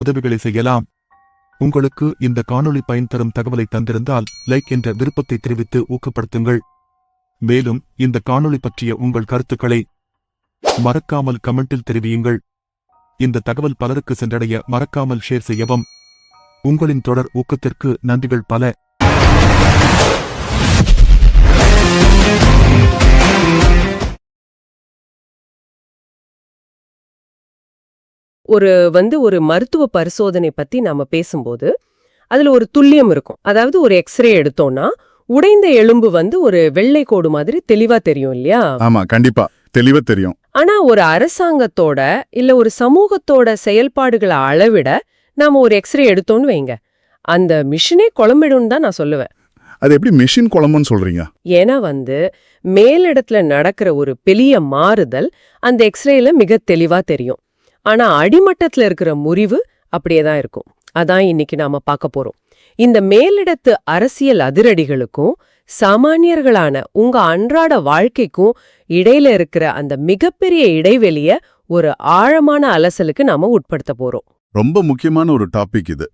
உதவிகளை செய்யலாம். உங்களுக்கு இந்த காணொளி பயன் தரும் தகவலை தந்திருந்தால் லைக் என்ற விருப்பத்தை தெரிவித்து ஊக்கப்படுத்துங்கள். மேலும் இந்த காணொளி பற்றிய உங்கள் கருத்துக்களை மறக்காமல் கமெண்டில் தெரிவியுங்கள். இந்த தகவல் பலருக்கு சென்றடைய மறக்காமல் ஷேர் செய்யவும். உங்களின் தொடர் ஊக்கத்திற்கு நன்றிகள் பல. ஒரு மருத்துவ பரிசோதனை பத்தி நாம பேசும்போது அதுல ஒரு துல்லியம் இருக்கும். அதாவது ஒரு எக்ஸ்ரே எடுத்தோம்னா உடைந்த எலும்பு ஒரு வெள்ளை கோடு மாதிரி தெளிவா தெரியும் இல்லையா? ஆமா, கண்டிப்பா தெளிவா தெரியும். ஆனா ஒரு அரசாங்கத்தோட இல்ல ஒரு சமூகத்தோட செயல்பாடுகளை அளவிட நாம ஒரு எக்ஸ்ரே எடுத்தோம்னு வைங்க, அந்த மிஷினே குழம்பிடும் தான் நான் சொல்லுவேன். அது எப்படி மிஷின் குழம்புன்னு சொல்றீங்க? ஏன்னா மேலிடத்துல நடக்கிற ஒரு பெரிய மாறுதல் அந்த எக்ஸ்ரேல மிக தெளிவா தெரியும். ஆனா அடிமட்டத்துல இருக்கிற முறிவு அப்படியேதான் இருக்கும். அதான் இன்னைக்கு நாம பார்க்க போறோம். இந்த மேலிடத்து அரசியல் அதிரடிகளுக்கும் சாமானியர்களான உங்க அன்றாட வாழ்க்கைக்கும் இடையில இருக்கிற அந்த மிகப்பெரிய இடைவெளிய ஒரு ஆழமான அலசலுக்கு நாம உட்படுத்த போறோம். ரொம்ப முக்கியமான ஒரு டாபிக் இது.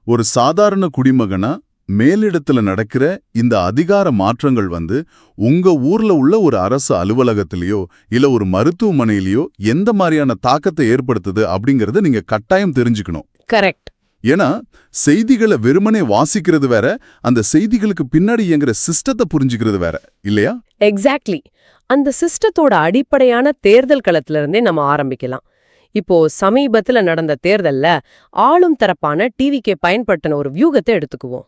ஒரு சாதாரண குடிமகனா மேலிடத்துல நடக்கிற இந்த அதிகார மாற்றங்கள் உங்க ஊர்ல உள்ள ஒரு அரசு அலுவலகத்திலேயோ இல்ல ஒரு மருத்துவமனையிலயோ எந்த மாதிரியான தாக்கத்தை ஏற்படுத்துது அப்படிங்கறத நீங்க கட்டாயம் தெரிஞ்சுக்கணும். கரெக்ட். ஏன்னா செய்திகளை வெறுமனே வாசிக்கிறது வேற, அந்த செய்திகளுக்கு பின்னாடி இயங்குற சிஸ்டத்தை புரிஞ்சுக்கிறது வேற இல்லையா? எக்ஸாக்ட்லி. அந்த சிஸ்டத்தோட அடிப்படையான தேர்தல் களத்துல இருந்தே நம்ம ஆரம்பிக்கலாம். இப்போ சமீபத்துல நடந்த தேர்தல்ல ஆளும் தரப்பான டிவிக்கு பயன்படுத்தின ஒரு வியூகத்தை எடுத்துக்குவோம்.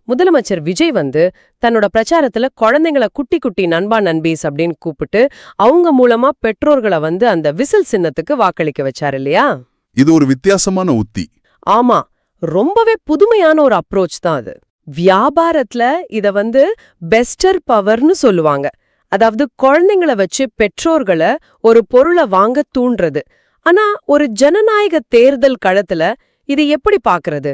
முதலமைச்சர் விஜய் தன்னோட பிரச்சாரத்துல குழந்தைங்களை குட்டி குட்டி நண்பா நண்பீஸ் அப்படின்னு கூப்பிட்டு அவங்க மூலமா பெற்றோர்களை அந்த விசில் சின்னத்துக்கு வாக்களிக்க வச்சாரு இல்லையா? இது ஒரு வித்தியாசமான உத்தி. ஆமா, ரொம்பவே புதுமையான ஒரு அப்ரோச் தான் அது. வியாபாரத்துல இத பெஸ்டர் பவர்னு சொல்லுவாங்க. அதாவது குழந்தைங்களை வச்சு பெற்றோர்களை ஒரு பொருளை வாங்க தூண்டுறது. ஆனா ஒரு ஜனநாயக தேர்தல் களத்துல இது எப்படி பாக்குறது?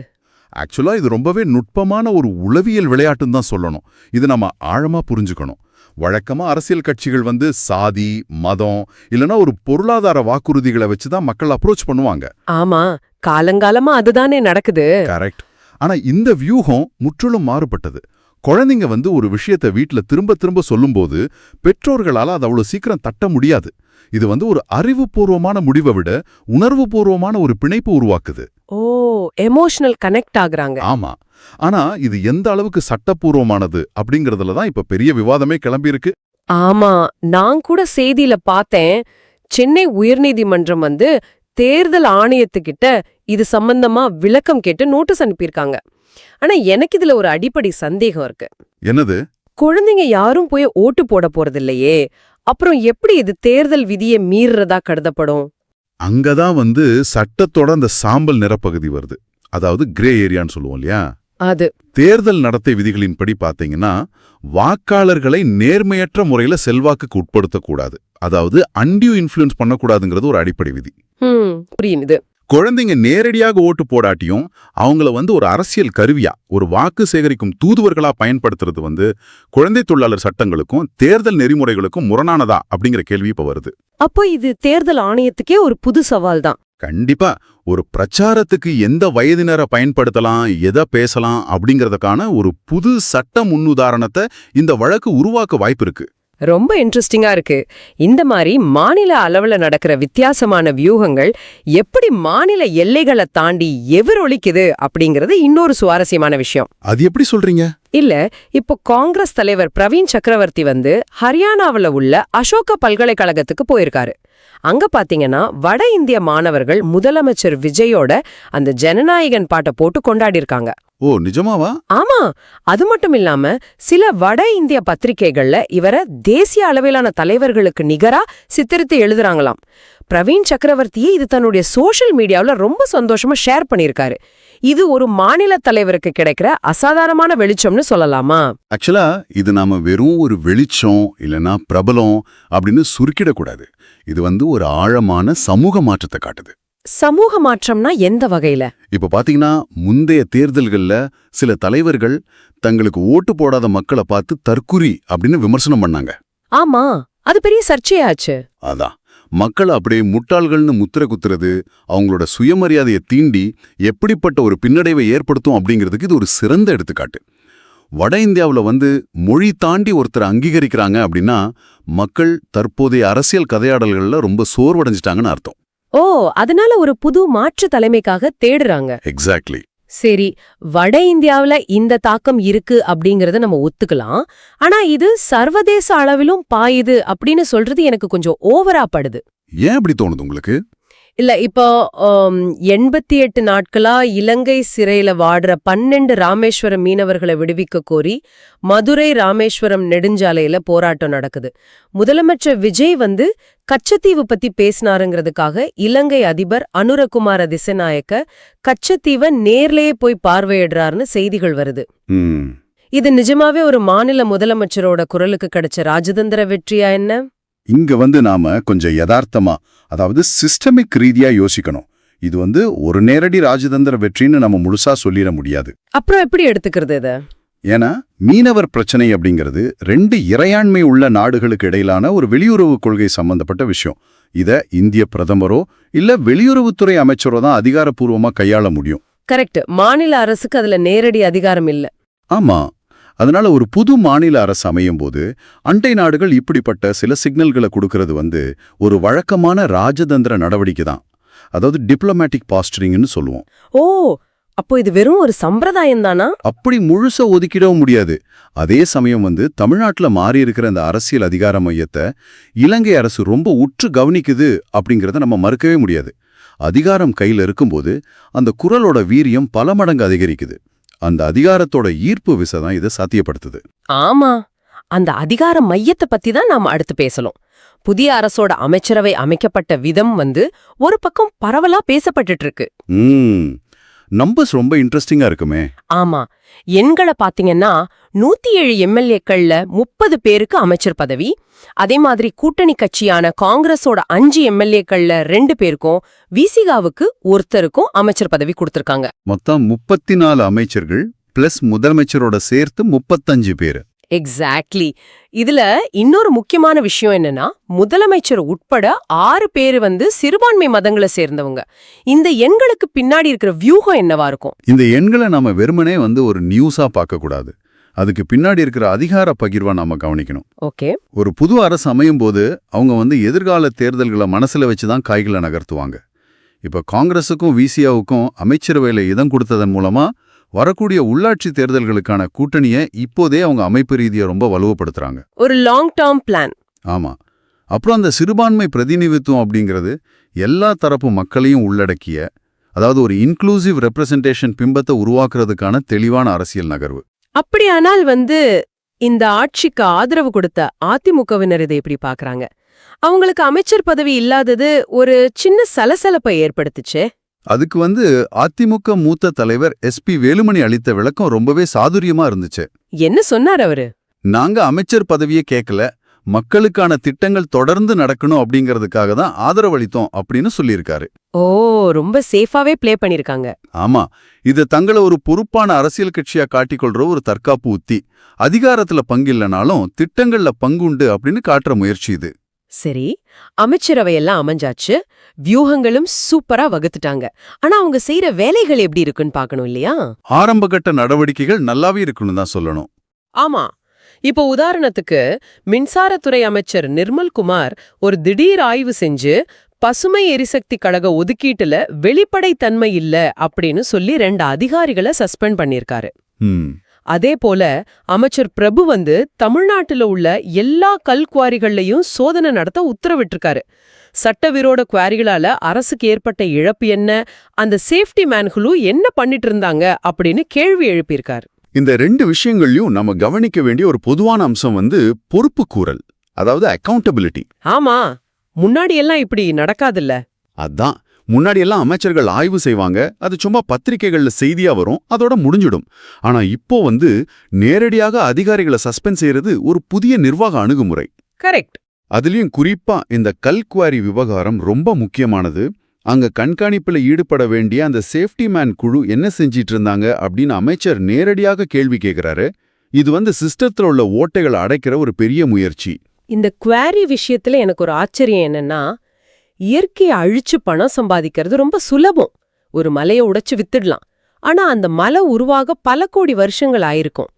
ஆக்சுவலா இது ரொம்பவே நுட்பமான ஒரு உளவியல் விளையாட்டுன்னு தான் சொல்லணும். இது நம்ம ஆழமா புரிஞ்சுக்கணும். வழக்கமா அரசியல் கட்சிகள் சாதி, மதம் இல்லனா ஒரு பொருளாதார வாக்குறுதிகளை வச்சுதான் மக்கள் அப்ரோச் பண்ணுவாங்க. ஆமா, காலங்காலமா அதுதானே நடக்குது. கரெக்ட். ஆனா இந்த வியூகம் முற்றிலும் மாறுபட்டது. குழந்தைங்க ஒரு விஷயத்தை வீட்டுல திரும்ப திரும்ப சொல்லும்போது பெற்றோர்களால அது அவ்வளவு சீக்கிரம் தட்ட முடியாது. இது ஒரு அறிவுபூர்வமான முடிவை விட உணர்வுபூர்வமான ஒரு பிணைப்பு உருவாக்குது. ஓ, எமோஷனல் கனெக்ட் ஆகுறாங்க. ஆமா. ஆனா இது எந்த அளவுக்கு சட்டப்பூர்வமானது அப்படிங்கறதுல தான் இப்ப பெரிய விவாதமே கிளம்பியிருக்கு. ஆமா, நான் கூட செய்தியில பார்த்தேன். சென்னை உயர்நீதிமன்றம் தேர்தல் ஆணையத்துக்கிட்ட இது சம்பந்தமா விளக்கம் கேட்டு நோட்டீஸ் அனுப்பியிருக்காங்க. ஆனா எனக்கு இதுல ஒரு அடிப்படை சந்தேகம் இருக்கு. என்னது? குழந்தைங்க யாரும் போய் ஓட்டு போட போறதில்லையே, அப்புறம் எப்படி இது தேர்தல் விதியை மீறதா கருதப்படும்? அங்கதான் சட்டத்தோட அந்த சாம்பல் நிறப்பகுதி வருது. அதாவது கிரே ஏரியான்னு சொல்லுவோம் இல்லையா? அது தேர்தல் நடத்தை விதிகளின்படி பாத்தீங்கன்னா வாக்காளர்களை நேர்மையற்ற முறையில செல்வாக்குக்கு உட்படுத்தக்கூடாது. அதாவது அன்டியூ இன்ஃப்ளூயன்ஸ் பண்ணக்கூடாதுங்கிறது ஒரு அடிப்படை விதி. புரியுது. குழந்தைங்க நேரடியாக ஓட்டு போடாட்டியும் அவங்கள ஒரு அரசியல் கருவியா, ஒரு வாக்கு சேகரிக்கும் தூதுவர்களா பயன்படுத்துறது குழந்தை தொழிலாளர் சட்டங்களுக்கும் தேர்தல் நெறிமுறைகளுக்கும் முரணானதா அப்படிங்கிற கேள்வி இப்ப வருது. அப்போ இது தேர்தல் ஆணையத்துக்கே ஒரு புது சவால் தான். கண்டிப்பா. ஒரு பிரச்சாரத்துக்கு எந்த வயதினரை பயன்படுத்தலாம், எதை பேசலாம் அப்படிங்கறதுக்கான ஒரு புது சட்ட முன்னுதாரணத்தை இந்த வழக்கு உருவாக்க வாய்ப்பு இருக்கு. ரொம்ப இன்ட்ரெஸ்டிங்கா இருக்கு. இந்த மாதிரி மாநில அளவுல நடக்கிற வித்தியாசமான வியூகங்கள் எப்படி மாநில எல்லைகளை தாண்டி எதிரொலிக்குது அப்படிங்கறது இன்னொரு சுவாரஸ்யமான விஷயம். அது எப்படி சொல்றீங்க? இல்ல, இப்போ காங்கிரஸ் தலைவர் பிரவீன் சக்கரவர்த்தி ஹரியானாவுல உள்ள அசோகா பல்கலைக்கழகத்துக்கு போயிருக்காரு. அங்க பாத்தீங்கன்னா வட இந்திய மாணவர்கள் முதலமைச்சர் விஜயோட அந்த ஜனநாயகன் பாட்டை போட்டு கொண்டாடி இருக்காங்க. ஓ, நிஜமாவா? ஆமா, அது மட்டும் இல்லாம சில வட இந்திய பத்திரிகைகள்ல இவரை தேசிய அளவிலான தலைவர்களுக்கு நிகரா சித்தரித்து எழுதுறாங்களாம். பிரவீன் சக்கரவர்த்தியே இது தன்னுடைய சோஷியல் மீடியாவுல ரொம்ப சந்தோஷமா ஷேர் பண்ணிருக்காரு. இது ஒரு மாநில தலைவருக்கு கிடைக்கிற அசாதாரணமான வெளிச்சம்னு சொல்லலாமா? ஆக்சுவலா இது நாம வெறும் ஒரு வெளிச்சம் இல்லனா பிரபலம் அப்படின்னு சுருக்கிடக்கூடாது. இது ஒரு ஆழமான சமூக மாற்றத்தை காட்டுது. சமூக மாற்றம்னா எந்த வகையில? இப்ப பாத்தீங்கன்னா முந்தைய தேர்தல்கள்ல சில தலைவர்கள் தங்களுக்கு ஓட்டு போடாத மக்களை பார்த்து தற்குறி அப்படின்னு விமர்சனம் பண்ணாங்க. ஆமா, அது பெரிய சர்ச்சையாச்சு. அதான் மக்களை அப்படியே முட்டாள்கள்னு முத்திரை குத்துறது, அவங்களோட சுயமரியாதையை தீண்டி எப்படிப்பட்ட ஒரு பின்னடைவை ஏற்படுத்தும் அப்படிங்கிறதுக்கு இது ஒரு சிறந்த எடுத்துக்காட்டு. வட இந்தியாவில் மொழி தாண்டி ஒருத்தரை அங்கீகரிக்கிறாங்க அப்படின்னா மக்கள் தற்போதைய அரசியல் கதையாடல்கள்ல ரொம்ப சோர்வடைஞ்சிட்டாங்கன்னு அர்த்தம். ஓ, அதனால ஒரு புது மாற்று தலைமைக்காக தேடுறாங்க. எக்ஸாக்ட்லி. சரி, வட இந்தியாவுல இந்த தாக்கம் இருக்கு அப்படிங்கறத நம்ம ஒத்துக்கலாம். ஆனா இது சர்வதேச அளவிலும் பாயுது அப்படின்னு சொல்றது எனக்கு கொஞ்சம் ஓவரா படுது. ஏன் அப்படி தோணுது உங்களுக்கு? இல்ல, இப்போ 88 நாட்களா இலங்கை சிறையில வாடுற 12 ராமேஸ்வரம் மீனவர்களை விடுவிக்க கோரி மதுரை ராமேஸ்வரம் நெடுஞ்சாலையில போராட்டம் நடக்குது. முதலமைச்சர் விஜய் கச்சத்தீவு பத்தி பேசினாருங்கிறதுக்காக இலங்கை அதிபர் அனுரகுமார திசநாயக்க கச்சத்தீவை நேர்லயே போய் பார்வையிடுறாருன்னு செய்திகள் வருது. இது நிஜமாவே ஒரு மாநில முதலமைச்சரோட குரலுக்கு கிடைச்ச ராஜதந்திர வெற்றியா என்ன? இங்க நாம கொஞ்சம் யதார்த்தமா, அதாவது சிஸ்டமிக் ரீதியா யோசிக்கணும். இது ஒரு நேரடி ராஜதந்திர வெற்றின்னு நம்ம முழுசா சொல்லிட முடியாது. அப்புறம் எப்படி எடுத்துக்கிறது இத? ஏன்னா மீனவர் பிரச்சனை அப்படிங்கிறது 2 இறையாண்மை உள்ள நாடுகளுக்கு இடையிலான ஒரு வெளியுறவு கொள்கை சம்பந்தப்பட்ட விஷயம். இத இந்திய பிரதமரோ இல்ல வெளியுறவுத்துறை அமைச்சரோ தான் அதிகாரப்பூர்வமா கையாள முடியும். கரெக்ட். மாநில அரசுக்கு அதுல நேரடி அதிகாரம் இல்ல. ஆமா. அதனால ஒரு புது மாநில அரசு அமையும் போது அண்டை நாடுகள் இப்படிப்பட்ட சில சிக்னல்களை கொடுக்கறது ஒரு வழக்கமான ராஜதந்திர நடவடிக்கை தான். அதாவது டிப்ளமேட்டிக் பாஸ்டரிங்னு சொல்லுவோம். ஓ, அப்போ இது வெறும் ஒரு சம்பிரதாயம் தானா? அப்படி முழுசா ஒதுக்கிடவும் முடியாது. அதே சமயம் தமிழ்நாட்டுல மாறி இருக்கிற அந்த அரசியல் அதிகார மையத்தை இலங்கை அரசு ரொம்ப உற்று கவனிக்குது அப்படிங்கறத நம்ம மறுக்கவே முடியாது. அதிகாரம் கையில இருக்கும்போது அந்த குரலோட வீரியம் பல மடங்கு அதிகரிக்குது. அந்த அதிகாரத்தோட ஈர்ப்பு விசை தான் இதை சாத்தியப்படுத்துது. ஆமா, அந்த அதிகார மையத்தை பத்தி தான் நாம அடுத்து பேசலாம். புதிய அரசோட அமைச்சரவை அமைக்கப்பட்ட விதம் ஒரு பக்கம் பரவலா பேசப்பட்டுட்டு இருக்கு. நம்பர்ஸ் ரொம்ப இன்ட்ரெஸ்டிங்கா இருக்குமே. ஆமா, எண்களை பாத்தீங்கன்னா 107 எம்எல்ஏக்கள்ல 30 பேருக்கு அமைச்சர் பதவி. அதே மாதிரி கூட்டணி கட்சியான காங்கிரஸோட 5 எம்எல்ஏக்கள்ல 2 பேருக்கும் விசிகாவுக்கு ஒருத்தருக்கும் அமைச்சர் பதவி கொடுத்திருக்காங்க. மொத்தம் 34 அமைச்சர்கள் பிளஸ் முதலமைச்சரோட சேர்த்து 35 பேரு. எக்ஸாக்ட்லி. இதுல இன்னொரு முக்கியமான விஷயம் என்னன்னா, முதலமைச்சர் உட்பட 6 பேரு சிறுபான்மை மதங்களை சேர்ந்தவங்க. இந்த எண்களுக்கு பின்னாடி இருக்கிற வியூகம் என்னவா இருக்கும்? இந்த எண்களை நாம வெறுமனே ஒரு நியூஸா பார்க்க கூடாது. அதுக்கு பின்னாடி இருக்கிற அதிகார பகிர்வை நாம கவனிக்கணும். ஓகே. ஒரு புது அரசு அமையும் போது அவங்க எதிர்கால தேர்தல்களை மனசுல வச்சுதான் காய்களை நகர்த்துவாங்க. இப்ப காங்கிரஸுக்கும் விசியாவுக்கும் அமைச்சரவையில இடம் கொடுத்ததன் மூலமா வரக்கூடிய உள்ளாட்சி தேர்தல்களுக்கான கூட்டணியை இப்போதே அவங்க அமைப்பு ரீதியா ரொம்ப வலுவப்படுத்துறாங்க. ஒரு லாங் டேர்ம் பிளான். ஆமா. அப்புறம் அந்த சிறுபான்மை பிரதிநிதித்துவம் அப்படிங்கிறது எல்லா தரப்பு மக்களையும் உள்ளடக்கிய, அதாவது ஒரு இன்க்ளூசிவ் ரெப்ரசன்டேஷன் பிம்பத்தை உருவாக்குறதுக்கான தெளிவான அரசியல் நகர்வு. அப்படியானால் இந்த ஆட்சிக்கு ஆதரவு கொடுத்த அதிமுகவினர் இதை எப்படி பாக்குறாங்க? அவங்களுக்கு அமைச்சர் பதவி இல்லாதது ஒரு சின்ன சலசலப்பை ஏற்படுத்துச்சே. அதுக்கு அதிமுக மூத்த தலைவர் SP வேலுமணி அளித்த விளக்கம் ரொம்பவே சாதுரியமா இருந்துச்சு. என்ன சொன்னார் அவரு? நாங்க அமைச்சர் பதவியே கேட்கல, மக்களுக்கான திட்டங்கள் தொடர்ந்து நடக்கணும் அப்படிங்கறதுக்காக தான் ஆதரவளித்தோம் அப்படின்னு சொல்லியிருக்காரு. ஓ, ரொம்ப சேஃபாவே ப்ளே பண்ணிருக்காங்க. ஆமா, இது தங்களை ஒரு பொறுப்பான அரசியல் கட்சியா காட்டிக்கொள்ற ஒரு தற்காப்பு உத்தி. அதிகாரத்துல பங்கில்லனாலும் திட்டங்கள்ல பங்குண்டு அப்படின்னு காட்டுற முயற்சி இது. சரி, அமைச்சரவையெல்லாம் அமைஞ்சாச்சு, வியூகங்களும் சூப்பரா வகுத்துட்டாங்க. ஆனா அவங்க செய்யற வேலைகள் எப்படி இருக்குன்னு பாக்கணும் இல்லையா? ஆரம்பகட்ட நடவடிக்கைகள் நல்லாவே இருக்குன்னு தான் சொல்லணும். ஆமா. இப்போ உதாரணத்துக்கு மின்சாரத்துறை அமைச்சர் நிர்மல்குமார் ஒரு திடீர் ஆய்வு செஞ்சு பசுமை எரிசக்தி கழக ஒதுக்கீட்டுல வெளிப்படைத்தன்மை இல்ல அப்படின்னு சொல்லி 2 அதிகாரிகளை சஸ்பெண்ட் பண்ணிருக்காரு. அதே போல அமைச்சர் பிரபு தமிழ்நாட்டுல உள்ள எல்லா கல்குவாரிகள்லயும் சோதனை நடத்த உத்தரவிட்டிருக்காரு. சட்டவிரோத குவாரிகளால அரசுக்கு ஏற்பட்ட இழப்பு என்ன, அந்த சேஃப்டி மேன்களும் என்ன பண்ணிட்டு இருந்தாங்க அப்படின்னு கேள்வி எழுப்பியிருக்காரு. இந்த 2 விஷயங்களையும் நம்ம கவனிக்க வேண்டிய ஒரு பொதுவான அம்சம் பொறுப்பு கூறல், அதாவது அக்கவுண்டபிலிட்டி. ஆமா, முன்னாடி எல்லாம் இப்படி நடக்காதுல்ல. அதான், முன்னாடி எல்லாம் அமைச்சர்கள் ஆய்வு செய்வாங்க, அது சும்மா பத்திரிகைகள்ல செய்தியா வரும், அதோட முடிஞ்சிடும். ஆனா இப்போ நேரடியாக அதிகாரிகளை சஸ்பெண்ட் செய்யறது ஒரு புதிய நிர்வாக அணுகுமுறை. கரெக்ட். அதுலயும் குறிப்பா இந்த கல்குவாரி விவகாரம் ரொம்ப முக்கியமானது. அங்க கண்காணிப்புல ஈடுபட வேண்டிய அந்த சேஃப்டி மேன் குழு என்ன செஞ்சிட்டு இருந்தாங்க அப்படின்னு அமைச்சர் நேரடியாக கேள்வி கேட்கிறாரு. இது சிஸ்டத்துல உள்ள ஓட்டைகளை அடைக்கிற ஒரு பெரிய முயற்சி. இந்த குவாரி விஷயத்துல எனக்கு ஒரு ஆச்சரியம் என்னன்னா, இயற்கையை அழிச்சு பணம் சம்பாதிக்கிறது ரொம்ப சுலபம். ஒரு மலையை உடைச்சு வித்துடலாம். ஆனா அந்த மலை உருவாக பல கோடி வருஷங்கள் ஆயிருக்கும்.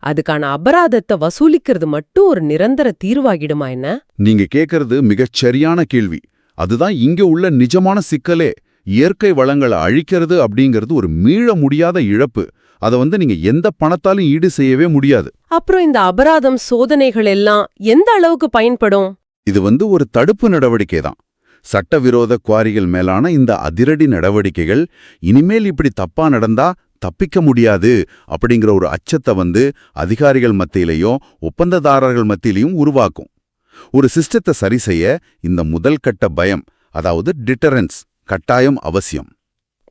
அதுக்கான அபராதத்தை வசூலிக்கிறது மட்டும் ஒரு நிரந்தர தீர்வாகிடுமா என்ன? நீங்க கேக்குறது மிகச் சரியான கேள்வி. அதுதான் இங்க உள்ள நிஜமான சிக்கலே. இயற்கை வளங்களை அழிக்கிறது அப்படிங்கிறது ஒரு மீள முடியாத இழப்பு. அதை நீங்க எந்த பணத்தாலும் ஈடு செய்யவே முடியாது. அப்புறம் இந்த அபராதம் சோதனைகள் எல்லாம் எந்த அளவுக்கு பயன்படும்? இது ஒரு தடுப்பு நடவடிக்கை தான். சட்டவிரோத குவாரிகள் மேலான இந்த அதிரடி நடவடிக்கைகள் இனிமேல் இப்படி தப்பா நடந்தா தப்பிக்க முடியாது அப்படிங்கிற ஒரு அச்சத்தை அதிகாரிகள் மத்தியிலையும் ஒப்பந்ததாரர்கள் மத்தியிலையும் உருவாக்கும். ஒரு சிஸ்டத்தை சரி செய்ய இந்த முதல் கட்ட பயம், அதாவது டிட்டரன்ஸ், கட்டாயம் அவசியம்.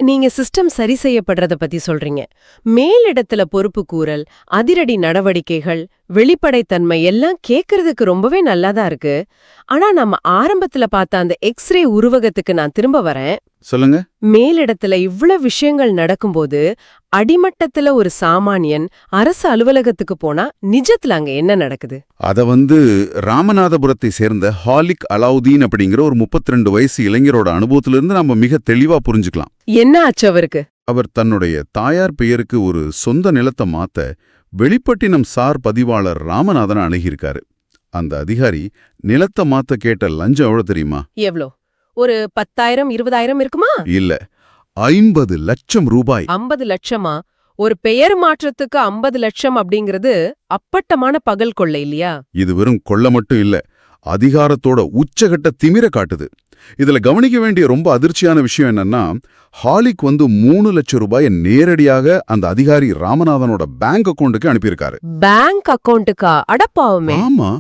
நீங்க சிஸ்டம் சரி செய்யப்படுறத பத்தி சொல்றீங்க. மேலிடத்துல பொறுப்பு கூறல், அதிரடி நடவடிக்கைகள், வெளிப்படைத்தன்மை எல்லாம் கேட்கறதுக்கு ரொம்பவே நல்லாதான் இருக்கு. ஆனா நம்ம ஆரம்பத்துல பார்த்த அந்த எக்ஸ்ரே உருவகத்துக்கு நான் திரும்ப வரேன். சொல்லுங்க. மேலிடத்துல இவ்வளவு விஷயங்கள் நடக்கும்போது அடிமட்டத்துல ஒரு சாமானியன் அரசு அலுவலகத்துக்கு போனா நிஜத்துல அங்க என்ன நடக்குது? அத ராமநாதபுரத்தை சேர்ந்த ஹாலிக் அலாவுதீன் அப்படிங்கிற ஒரு 32 வயசு இளைஞரோட அனுபவத்திலிருந்து நம்ம மிக தெளிவா புரிஞ்சுக்கலாம். என்ன ஆச்சு அவருக்கு? அவர் தன்னுடைய தாயார் பெயருக்கு ஒரு சொந்த நிலத்தை மாத்த வெளிப்பட்டினம் சார் பதிவாளர் ராமநாதனை அணுகியிருக்காரு. அந்த அதிகாரி நிலத்தை மாத்த கேட்ட லஞ்சம் எவ்வளவு தெரியுமா? எவ்வளோ? ஒரு 10,000 20,000 இருக்குமா? இல்ல, 50 லட்சம் ரூபாய். 50 லட்சமா? ஒரு பெயர் மாற்றத்துக்கு 50 லட்சம் அப்படிங்கிறது அப்பட்டமான பகல் கொள்ளை இல்லையா? இது வெறும் கொள்ள மட்டும் இல்ல, அதிகாரத்தோட உச்சகட்ட திமிர காட்டுது. இதுல கவனிக்க வேண்டிய ரொம்ப அதிர்ச்சியான விஷயம் என்னன்னா, ஹாலிக் 3 லட்சம் ரூபாயை நேரடியாக அந்த அதிகாரி ராமநாதனோட பேங்க் அக்கவுண்டுக்கு அனுப்பியிருக்காரு. பேங்க் அக்கவுண்டுக்கா? அடப்பாவுமே. ஆமா,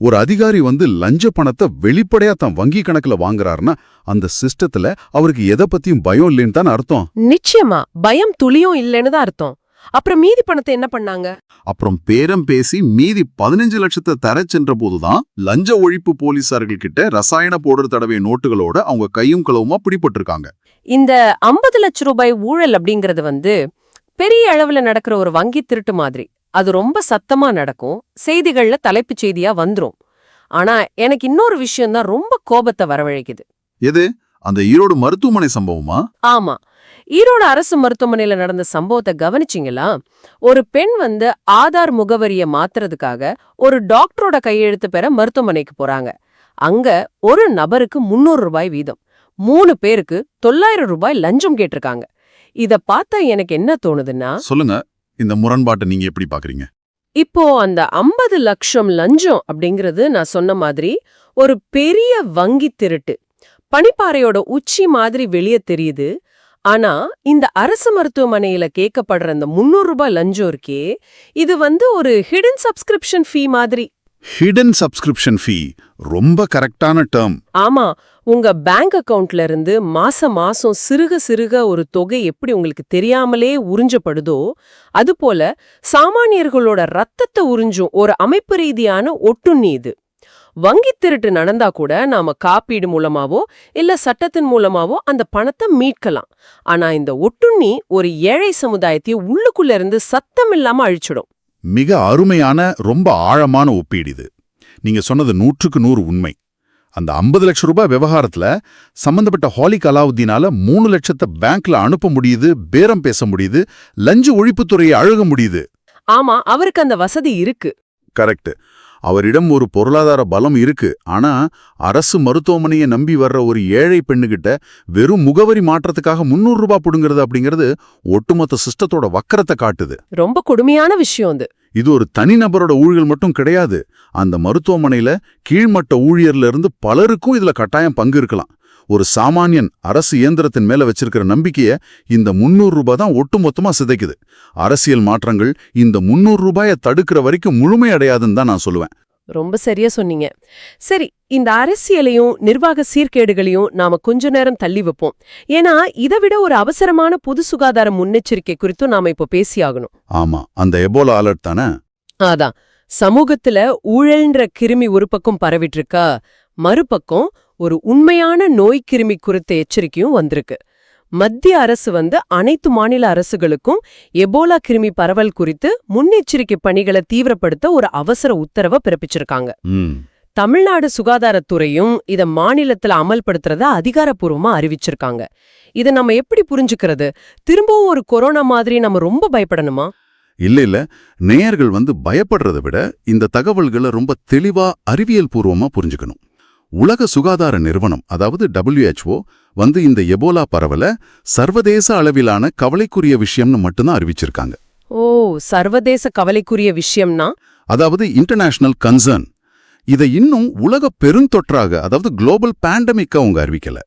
ஒரு அதிகாரி லஞ்ச பணத்தை வெளிப்படையா தன் வங்கி கணக்குல வாங்குறாருன்னா அந்த சிஸ்டத்துல அவருக்கு எதை பத்தியும் பயம் இல்லைன்னு தான் அர்த்தம். நிச்சயமா பயம் துளியும் இல்லைன்னு தான் அர்த்தம். அப்புறம் மீதி பணத்தை என்ன பண்ணாங்க? அப்புறம் பேரம் பேசி மீதி 15 லட்சத்தை தர சென்ற போதுதான் லஞ்ச ஒழிப்பு போலீசார்கள் கிட்ட ரசாயன பவுடர் தடவை நோட்டுகளோட அவங்க கையும் களவுமா பிடிபட்டிருக்காங்க. இந்த 50 லட்சம் ரூபாய் ஊழல் அப்படிங்கிறது பெரிய அளவுல நடக்கிற ஒரு வங்கி திருட்டு மாதிரி. அது ரொம்ப சத்தமா நடக்கும், செய்திகள்ல தலைப்புச் செய்தியா வந்துரும். ஆனா எனக்கு இன்னொரு விஷயம் தான் ரொம்ப கோபத்தை வரவழைக்குது. எது? அந்த ஈரோடு மருத்துவமனை சம்பவமா? ஆமா, ஈரோடு அரசு மருத்துவமனையில நடந்த சம்பவத்தை கவனிச்சிங்களா? ஒரு பெண் ஆதார் முகவரியை மாத்துறதுக்காக ஒரு டாக்டரோட கையெழுத்து பெற மருத்துவமனைக்கு போறாங்க. அங்க ஒரு நபருக்கு 300 ரூபாய் வீதம், 3 பேருக்கு 900 ரூபாய் லஞ்சம் கேட்டிருக்காங்க. இத பார்த்தா எனக்கு என்ன தோணுதுன்னா, சொல்லுங்க, இந்த முரண்பாட்டை நீங்க எப்படி பாக்குறீங்க? இப்போ அந்த 50 லட்சம் லஞ்சம் அப்படிங்கிறது நான் சொன்ன மாதிரி ஒரு பெரிய வங்கி திருட்டு, பனிப்பாறையோட உச்சி மாதிரி வெளியே தெரியுது. ஆனா இந்த அரசு மருத்துவமனையில கேட்கப்படுற இந்த 300 ரூபாய் லஞ்சம் இருக்கே, இது ஒரு ஹிடன் சப்ஸ்கிரிப்ஷன் ஃபீ மாதிரி. ஹிடன் சப்ஸ்கிரிப்ஷன் ஃபீ ரொம்ப கரெக்டான டேர்ம். ஆமா, உங்க பேங்க் அக்கவுண்ட்ல இருந்து மாசம் மாசம் சிறுக சிறுக ஒரு தொகை எப்படி உங்களுக்கு தெரியாமலே உறிஞ்சப்படுதோ, அதுபோல சாமானியர்களோட ரத்தத்தை உறிஞ்சும் ஒரு அமைப்பு ரீதியான ஒட்டுண்ணி இது. வங்கி திருட்டு நடந்தா கூட நாம காப்பீடு மூலமாவோ இல்ல சட்டத்தின் மூலமாவோ அந்த பணத்தை மீட்கலாம். ஆனா இந்த ஒட்டுண்ணி ஒரு ஏழை சமுதாயத்தை உள்ளுக்குள்ள இருந்து சத்தம் இல்லாம அழிச்சிடும். மிக அருமையான, ரொம்ப ஆழமான ஒப்பீடு இது. நீங்க சொன்னது 100க்கு 100 உண்மை. அந்த 50 லட்சம் ரூபாய் விவகாரத்துல சம்பந்தப்பட்ட ஹாலிக் அலாவுதீனால 3 லட்சத்தை பேங்க்ல அனுப்ப முடியுது, பேரம் பேச முடியுது, லஞ்ச ஒழிப்புத்துறையை அழுக முடியுது. ஆமா, அவருக்கு அந்த வசதி இருக்கு. கரெக்ட். அவரிடம் ஒரு பொருளாதார பலம் இருக்கு. ஆனா அரசு மருத்துவமனையை நம்பி வர்ற ஒரு ஏழை பெண்ணுகிட்ட வெறும் முகவரி மாற்றத்துக்காக 300 ரூபாய் புடுங்கிறது அப்படிங்கிறது ஒட்டுமொத்த சிஸ்டத்தோட வக்கரத்தை காட்டுது. ரொம்ப கொடுமையான விஷயம் அது. இது ஒரு தனிநபரோட ஊழியர் மட்டும் கிடையாது. அந்த மருத்துவமனையில கீழ்மட்ட ஊழியர்ல இருந்து பலருக்கும் இதுல கட்டாயம் பங்கு இருக்கலாம். ஒரு சாமானியன் அரசு இயந்திரத்தின் மேல வச்சிருக்கிற நம்பிக்கைய இந்த 300 ரூபாய் தான் ஒட்டுமொத்தமா சிதைக்குது. அரசியல் மாற்றங்கள் இந்த 300 ரூபாயை தடுக்கிற வரைக்கும் முழுமையடையாதுன்னு தான் நான் சொல்லுவேன். ரொம்ப சரியா சொன்னீங்க. சரி, இந்த அரசியலையும் நிர்வாக சீர்கேடுகளையும் நாம கொஞ்ச நேரம் தள்ளி வைப்போம். ஏன்னா இதை விட ஒரு அவசரமான பொது சுகாதார முன்னெச்சரிக்கை குறித்தும் நாம இப்போ பேசியாகணும். ஆமா, அந்த எபோலா அலர்ட் தானே. அதான், சமூகத்துல ஊழல்ன்ற கிருமி ஒரு பக்கம் பரவிட்டு இருக்கா, மறுபக்கம் ஒரு உண்மையான நோய் கிருமி குறித்த எச்சரிக்கையும் வந்திருக்கு. மத்திய அரசு அனைத்து மாநில அரசுகளுக்கும் எபோலா கிருமி பரவல் குறித்து முன்னெச்சரிக்கை பணிகளை தீவிரப்படுத்த ஒரு அவசர உத்தரவை பிறப்பிச்சிருக்காங்க. தமிழ்நாடு சுகாதாரத்துறையும் இத மாநிலத்துல அமல்படுத்துறத அதிகாரப்பூர்வமா அறிவிச்சிருக்காங்க. இத நம்ம எப்படி புரிஞ்சுக்கிறது? திரும்பவும் ஒரு கொரோனா மாதிரி நம்ம ரொம்ப பயப்படணுமா? இல்ல நேயர்கள் பயப்படுறதை விட இந்த தகவல்களை ரொம்ப தெளிவா அறிவியல் பூர்வமா புரிஞ்சுக்கணும். உலக சுகாதார நிறுவனம் அதாவது WHO இந்த எபோலா பரவல சர்வதேச அளவிலான கவலைக்குரிய விஷயம்னு மட்டும்தான் அறிவிச்சிருக்காங்க. ஓ, சர்வதேச கவலைக்குரிய விஷயம்னா? அதாவது இன்டர்நேஷனல் கன்சர்ன். இதை இன்னும் உலக பெருந்தொற்றாக அதாவது குளோபல் பேண்டமிக்கா அவங்க அறிவிக்கல.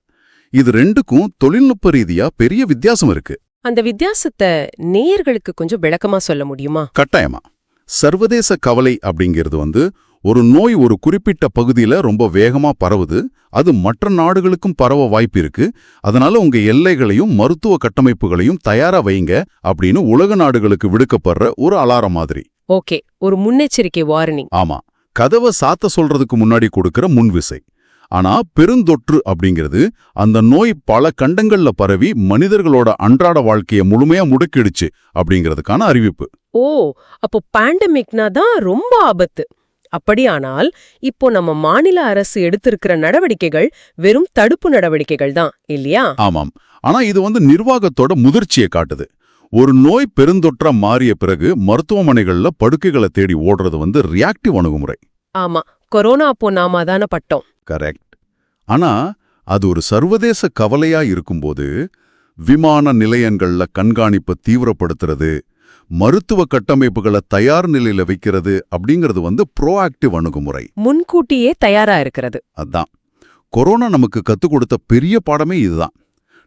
இது ரெண்டுக்கும் தொழில்நுட்ப ரீதியா பெரிய வித்தியாசம் இருக்கு. அந்த வித்தியாசத்தை நேயர்களுக்கு கொஞ்சம் விளக்கமா சொல்ல முடியுமா? கட்டாயமா. சர்வதேச கவலை அப்படிங்கிறது ஒரு நோய் ஒரு குறிப்பிட்ட பகுதியில ரொம்ப வேகமா பரவுது, அது மற்ற நாடுகளுக்கும் பரவ வாய்ப்பு இருக்கு, அதனால உங்க எல்லைகளையும் மருத்துவ கட்டமைப்புகளையும் தயாரா வைங்க அப்படின்னு உலக நாடுகளுக்கு விடுக்கப்படுற ஒரு அலாரம் மாதிரி. ஓகே, ஒரு முன்னெச்சரிக்கை வார்னிங். ஆமா, கதவை சாத்த சொல்றதுக்கு முன்னாடி கொடுக்கிற முன்விசை. ஆனா பெருந்தொற்று அப்படிங்கிறது அந்த நோய் பல கண்டங்கள்ல பரவி மனிதர்களோட அன்றாட வாழ்க்கையை முழுமையா முடக்கிடுச்சு அப்படிங்கிறதுக்கான அறிவிப்பு. ஓ, அப்போ பேண்டமிக்னா தான் ரொம்ப ஆபத்து. அப்படியானால் இப்போ நம்ம மாநில அரசு எடுத்திருக்கிற நடவடிக்கைகள் வெறும் தடுப்பு நடவடிக்கைகள் தான் இல்லையா? ஆமாம். ஆனா இது நிர்வாகத்தோட முதிர்ச்சியை காட்டுது. ஒரு நோய் பெருந்தொற்றா மாறிய பிறகு மருத்துவமனைகள்ல படுக்கைகளை தேடி ஓடுறது ரியாக்டிவ் அணுகுமுறை. ஆமா, கொரோனா அப்போ நாம அதான பட்டோம். கரெக்ட். ஆனா அது ஒரு சர்வதேச கவலையா இருக்கும்போது விமான நிலையங்கள்ல கண்காணிப்பை தீவிரப்படுத்துறது, மருத்துவ கட்டமைப்புகளை தயார் நிலையில வைக்கிறது அப்படிங்கிறது ப்ரோஆக்டிவ் அணுகுமுறை. முன்கூட்டியே தயாரா இருக்கிறது. அதான் கொரோனா நமக்கு கத்துக் கொடுத்த பெரிய பாடமே இதுதான்.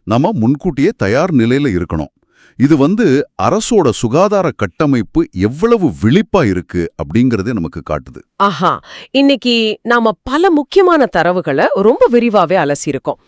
நம்ம முன்கூட்டியே தயார் நிலையில இருக்கணும். இது அரசோட சுகாதார கட்டமைப்பு எவ்வளவு விழிப்பா இருக்கு அப்படிங்கறதே நமக்கு காட்டுது. ஆஹா, இன்னைக்கு நாம பல முக்கியமான தரவுகளை ரொம்ப விரிவாவே அலசியிருக்கோம்.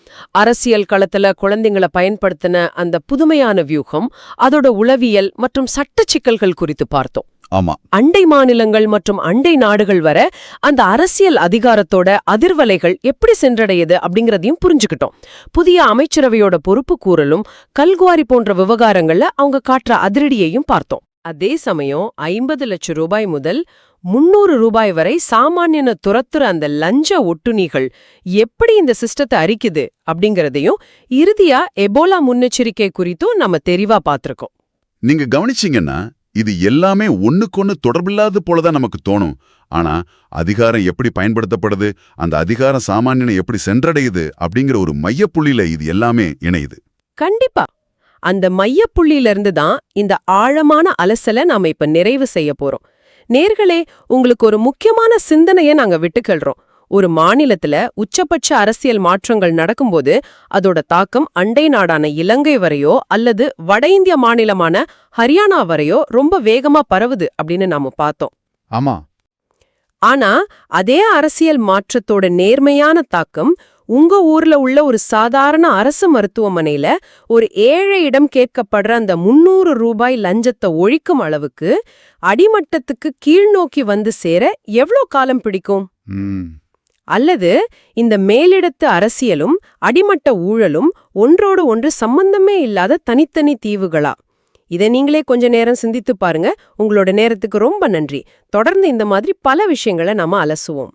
அரசியல் களத்துல குழந்தைங்களை பயன்படுத்தின அந்த புதுமையான வியூகம், அதோட உளவியல் மற்றும் சட்ட சிக்கல்கள் குறித்து பார்த்தோம். ஆமா, அண்டை மாநிலங்கள் மற்றும் அண்டை நாடுகள் வர அந்த அரசியல் அதிகாரத்தோட அதிர்வலைகள் எப்படி சென்றடையுது அப்படிங்கறதையும் புரிஞ்சுக்கிட்டோம். புதிய அமைச்சரவையோட பொறுப்பு கூறலும் கல்குவாரி போன்ற விவகாரங்கள்ல அவங்க காட்டுற அதிரடியையும் பார்த்தோம். அதே சமயம் 50 லட்சம் ரூபாய் முதல் 300 ரூபாய் வரை சாமானியன துரத்துற அந்த லஞ்ச ஒட்டுணிகள் எப்படி இந்த சிஸ்டத்தை அரிக்குது அப்படிங்கறதையும், இறுதியா எபோலா முன்னெச்சரிக்கை குறித்தும் நம்ம தெரிவா பார்த்திருக்கோம். நீங்க கவனிச்சீங்கன்னா இது எல்லாமே ஒண்ணுக்கொன்னு தொடர்பில்லாத போலதான் நமக்கு தோணும். ஆனா அதிகாரம் எப்படி பயன்படுத்தப்படுது, அந்த அதிகாரம் சாமானியனை எப்படி சென்றடையுது அப்படிங்கிற ஒரு மையப்புள்ளியில இது எல்லாமே இணையுது. கண்டிப்பா. அந்த மையப்புள்ளியில இருந்து தான் இந்த ஆழமான அலசலை நாம இப்ப நிறைவு செய்ய போறோம். நேர்களே, உங்களுக்கு ஒரு முக்கியமான சிந்தனையை நாங்க விட்டுக்கொள்றோம். ஒரு மாநிலத்துல உச்சபட்ச அரசியல் மாற்றங்கள் நடக்கும்போது அதோட தாக்கம் அண்டை நாடான இலங்கை வரையோ அல்லது வட இந்திய மாநிலமான ஹரியானா வரையோ ரொம்ப வேகமா பரவுது அப்படின்னு நாம பார்த்தோம். ஆமா. ஆனா அதே அரசியல் மாற்றத்தோட நேர்மையான தாக்கம் உங்க ஊர்ல உள்ள ஒரு சாதாரண அரசு மருத்துவமனையில ஒரு ஏழையிடம் கேட்கப்படுற அந்த 300 ரூபாய் லஞ்சத்தை ஒழிக்கும் அளவுக்கு அடிமட்டத்துக்கு கீழ்நோக்கி சேர எவ்வளோ காலம் பிடிக்கும்? அல்லது இந்த மேலிடத்து அரசியலும் அடிமட்ட ஊழலும் ஒன்றோடு ஒன்று சம்பந்தமே இல்லாத தனித்தனி தீவுகளா? இதை நீங்களே கொஞ்ச நேரம் சிந்தித்து பாருங்க. உங்களோட நேரத்துக்கு ரொம்ப நன்றி. தொடர்ந்து இந்த மாதிரி பல விஷயங்களை நாம அலசுவோம்.